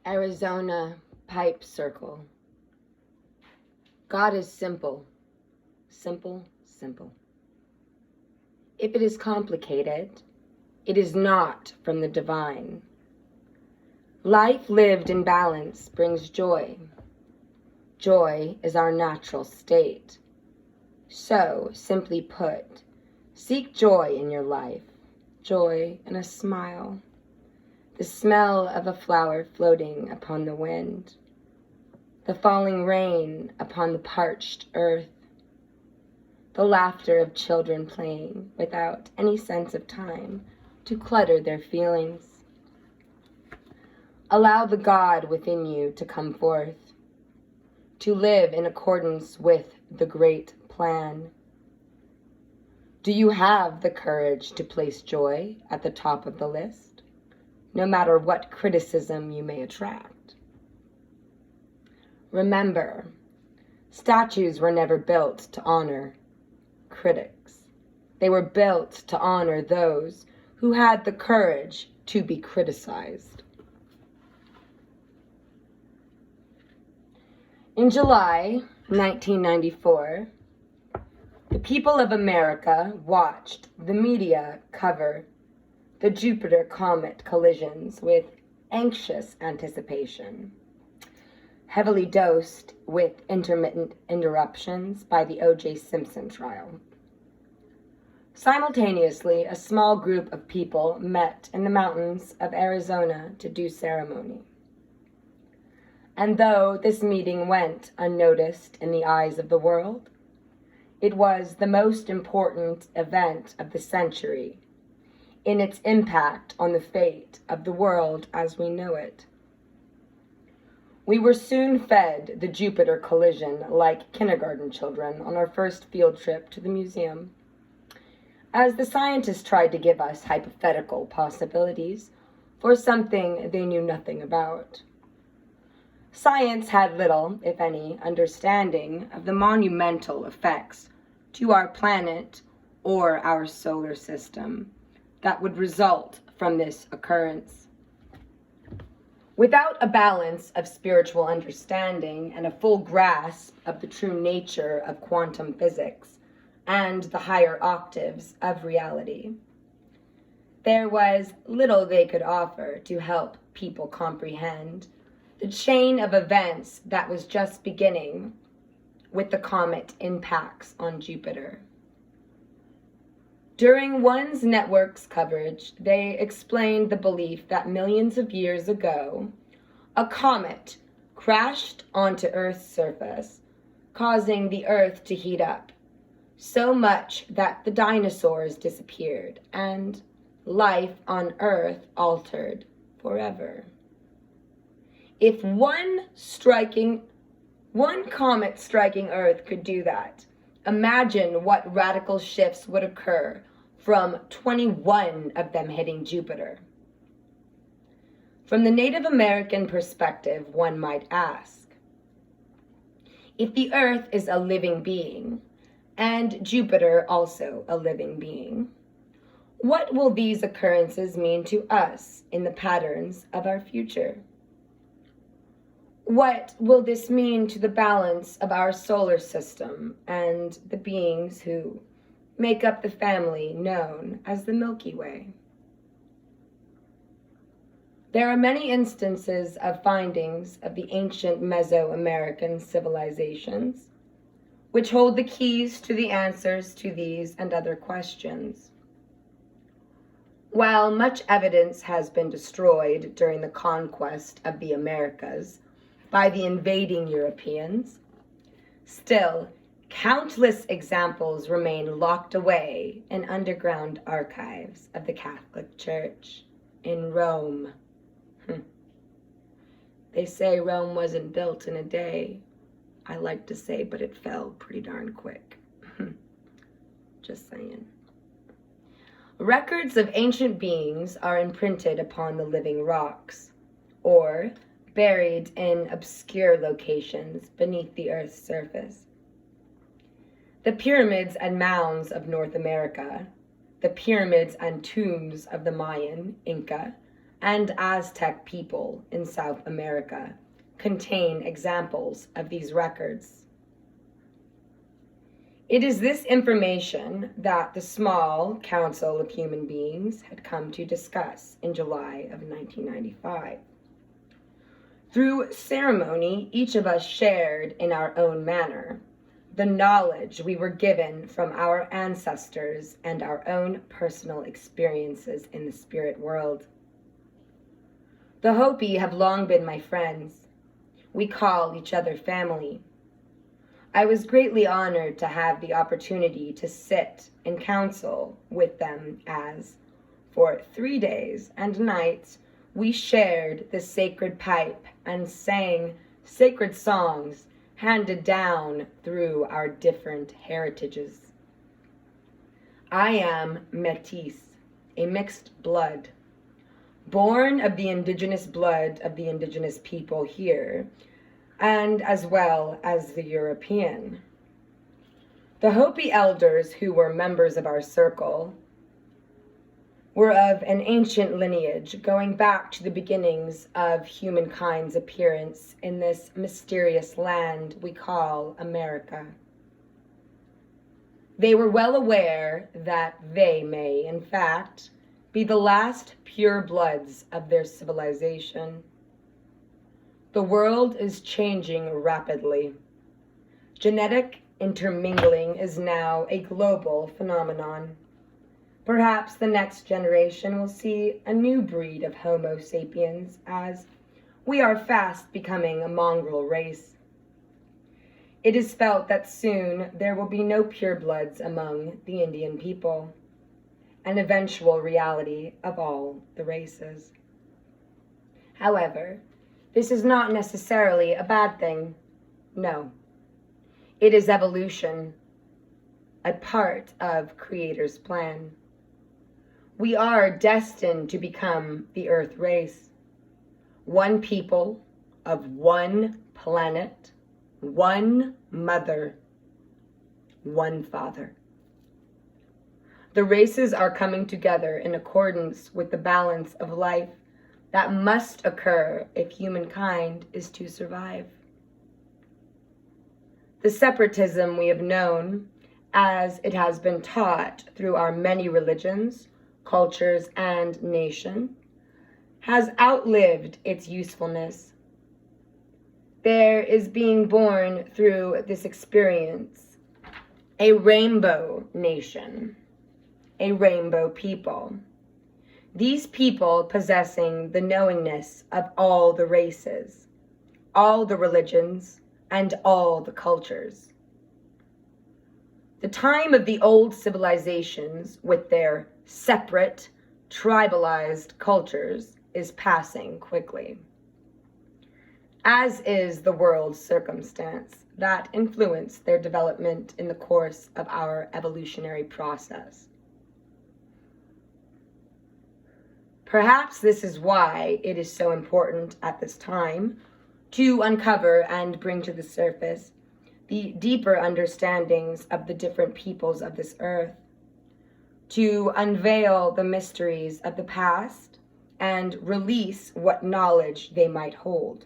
Arizona pipe circle. God is simple, simple, simple. If it is complicated, it is not from the divine. Life lived in balance brings joy. Joy is our natural state. So, simply put, seek joy in your life, joy in a smile, the smell of a flower floating upon the wind, the falling rain upon the parched earth, the laughter of children playing without any sense of time to clutter their feelings. Allow the God within you to come forth, to live in accordance with the great plan. Do you have the courage to place joy at the top of the list, no matter what criticism you may attract? Remember, statues were never built to honor critics. They were built to honor those who had the courage to be criticized. In July 1994, the people of America watched the media cover the Jupiter comet collisions with anxious anticipation, heavily dosed with intermittent interruptions by the O.J. Simpson trial. Simultaneously, a small group of people met in the mountains of Arizona to do ceremony. And though this meeting went unnoticed in the eyes of the world, it was the most important event of the century in its impact on the fate of the world as we know it. We were soon fed the Jupiter collision like kindergarten children on our first field trip to the museum, as the scientists tried to give us hypothetical possibilities for something they knew nothing about. Science had little, if any, understanding of the monumental effects to our planet or our solar system that would result from this occurrence. Without a balance of spiritual understanding and a full grasp of the true nature of quantum physics and the higher octaves of reality, there was little they could offer to help people comprehend the chain of events that was just beginning with the comet impacts on Jupiter. During one's network's coverage, they explained the belief that millions of years ago, a comet crashed onto Earth's surface, causing the Earth to heat up so much that the dinosaurs disappeared and life on Earth altered forever. If one comet striking Earth could do that, imagine what radical shifts would occur from 21 of them hitting Jupiter. From the Native American perspective, one might ask, if the Earth is a living being, and Jupiter also a living being, what will these occurrences mean to us in the patterns of our future? What will this mean to the balance of our solar system and the beings who make up the family known as the Milky Way? There are many instances of findings of the ancient Mesoamerican civilizations, which hold the keys to the answers to these and other questions. While much evidence has been destroyed during the conquest of the Americas by the invading Europeans, still, countless examples remain locked away in underground archives of the Catholic Church in Rome. They say Rome wasn't built in a day. I like to say, but it fell pretty darn quick. Just saying. Records of ancient beings are imprinted upon the living rocks, or buried in obscure locations beneath the Earth's surface. The pyramids and mounds of North America, the pyramids and tombs of the Mayan, Inca, and Aztec people in South America contain examples of these records. It is this information that the small Council of Human Beings had come to discuss in July of 1995. Through ceremony, each of us shared in our own manner the knowledge we were given from our ancestors and our own personal experiences in the spirit world. The Hopi have long been my friends. We call each other family. I was greatly honored to have the opportunity to sit in council with them as, for 3 days and nights, we shared the sacred pipe and sang sacred songs handed down through our different heritages. I am métis, a mixed blood, born of the indigenous blood of the indigenous people here, and as well as the European. The Hopi elders who were members of our circle were of an ancient lineage going back to the beginnings of humankind's appearance in this mysterious land we call America. They were well aware that they may, in fact, be the last pure bloods of their civilization. The world is changing rapidly. Genetic intermingling is now a global phenomenon. Perhaps the next generation will see a new breed of Homo sapiens, as we are fast becoming a mongrel race. It is felt that soon there will be no purebloods among the Indian people, an eventual reality of all the races. However, this is not necessarily a bad thing. No. It is evolution, a part of Creator's plan. We are destined to become the Earth race, one people of one planet, one mother, one father. The races are coming together in accordance with the balance of life that must occur if humankind is to survive. The separatism we have known, as it has been taught through our many religions, cultures, and nation, has outlived its usefulness. There is being born through this experience a rainbow nation, a rainbow people. These people possessing the knowingness of all the races, all the religions, and all the cultures. The time of the old civilizations with their separate, tribalized cultures is passing quickly, as is the world's circumstance that influenced their development in the course of our evolutionary process. Perhaps this is why it is so important at this time to uncover and bring to the surface the deeper understandings of the different peoples of this earth, to unveil the mysteries of the past and release what knowledge they might hold.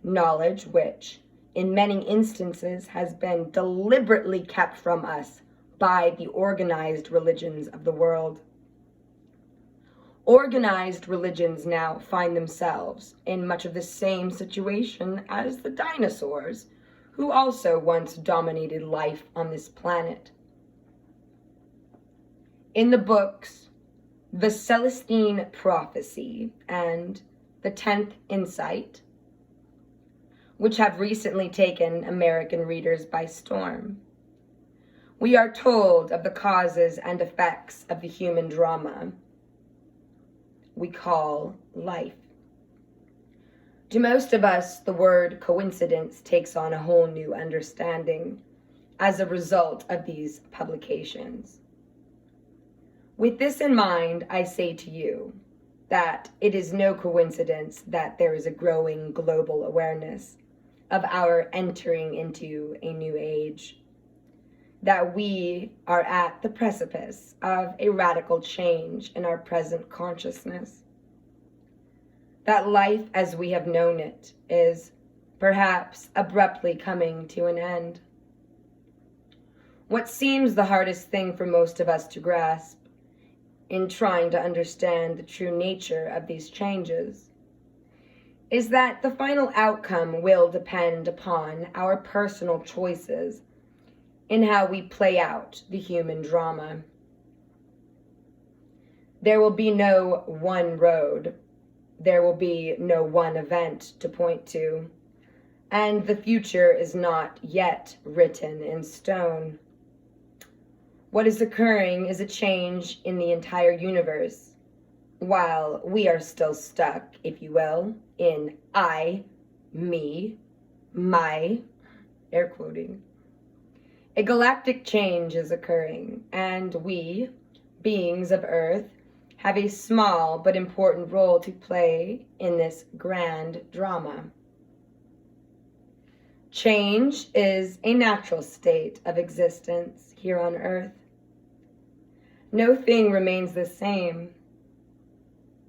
Knowledge which, in many instances, has been deliberately kept from us by the organized religions of the world. Organized religions now find themselves in much of the same situation as the dinosaurs, who also once dominated life on this planet. In the books, The Celestine Prophecy and The 10th Insight, which have recently taken American readers by storm, we are told of the causes and effects of the human drama we call life. To most of us, the word coincidence takes on a whole new understanding as a result of these publications. With this in mind, I say to you that it is no coincidence that there is a growing global awareness of our entering into a new age, that we are at the precipice of a radical change in our present consciousness. that life as we have known it is perhaps abruptly coming to an end. What seems the hardest thing for most of us to grasp in trying to understand the true nature of these changes is that the final outcome will depend upon our personal choices in how we play out the human drama. There will be no one road. There will be no one event to point to, and the future is not yet written in stone. What is occurring is a change in the entire universe, while we are still stuck, if you will, in I, me, my, air quoting. A galactic change is occurring, and we, beings of Earth, have a small but important role to play in this grand drama. Change is a natural state of existence here on Earth. No thing remains the same.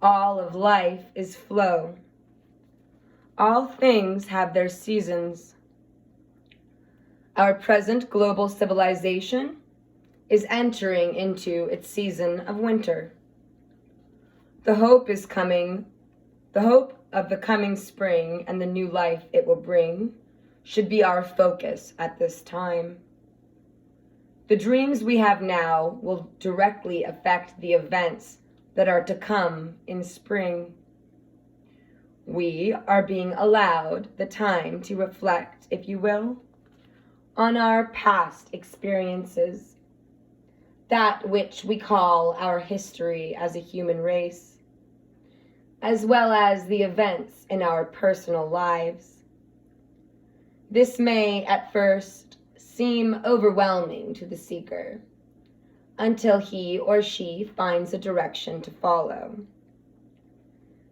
All of life is flow. All things have their seasons. Our present global civilization is entering into its season of winter. The hope of the coming spring and the new life it will bring should be our focus at this time. The dreams we have now will directly affect the events that are to come in spring. We are being allowed the time to reflect, if you will, on our past experiences, that which we call our history as a human race, as well as the events in our personal lives. This may, at first, seem overwhelming to the seeker, until he or she finds a direction to follow.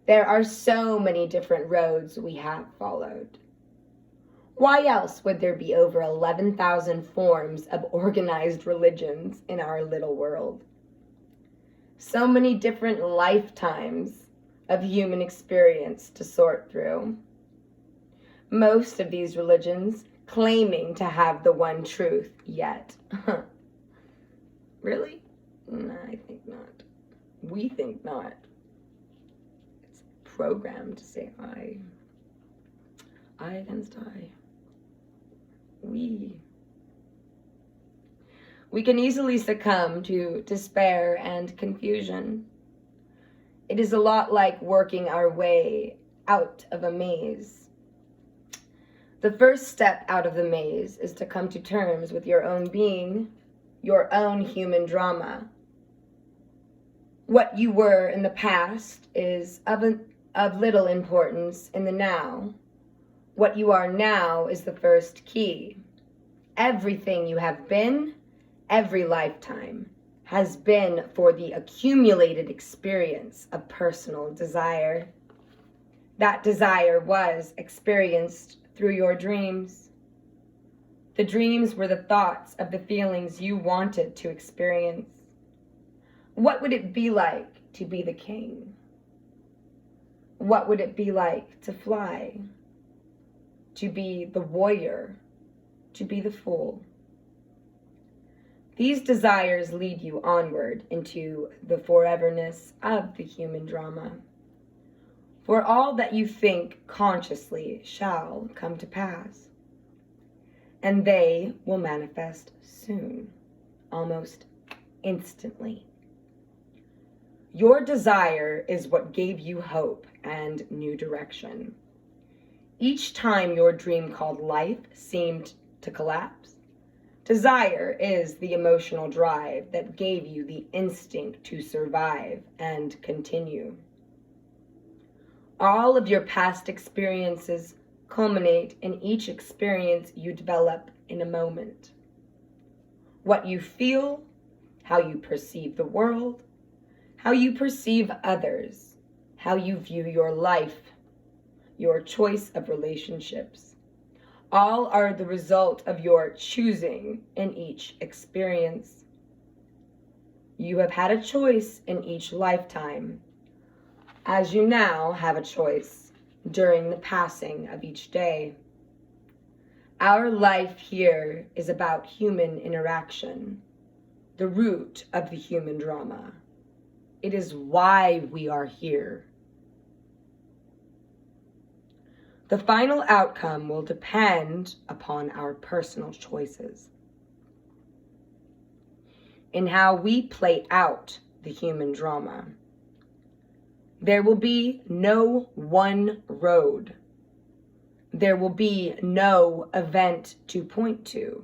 There are so many different roads we have followed. Why else would there be over 11,000 forms of organized religions in our little world? So many different lifetimes of human experience to sort through. Most of these religions claiming to have the one truth yet. Really? No, I think not. We think not. It's programmed to say I. I against I. We can easily succumb to despair and confusion. It is a lot like working our way out of a maze. The first step out of the maze is to come to terms with your own being, your own human drama. What you were in the past is of little importance in the now. What you are now is the first key. Everything you have been, every lifetime, has been for the accumulated experience of personal desire. That desire was experienced through your dreams. The dreams were the thoughts of the feelings you wanted to experience. What would it be like to be the king? What would it be like to fly? To be the warrior, to be the fool. These desires lead you onward into the foreverness of the human drama. For all that you think consciously shall come to pass, and they will manifest soon, almost instantly. Your desire is what gave you hope and new direction. Each time your dream called life seemed to collapse, desire is the emotional drive that gave you the instinct to survive and continue. All of your past experiences culminate in each experience you develop in a moment. What you feel, how you perceive the world, how you perceive others, how you view your life, your choice of relationships, all are the result of your choosing in each experience. You have had a choice in each lifetime. as you now have a choice during the passing of each day. Our life here is about human interaction, the root of the human drama. It is why we are here. The final outcome will depend upon our personal choices in how we play out the human drama. There will be no one road. There will be no event to point to,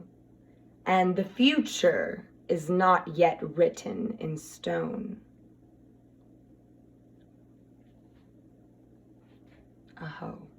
and the future is not yet written in stone. Aho.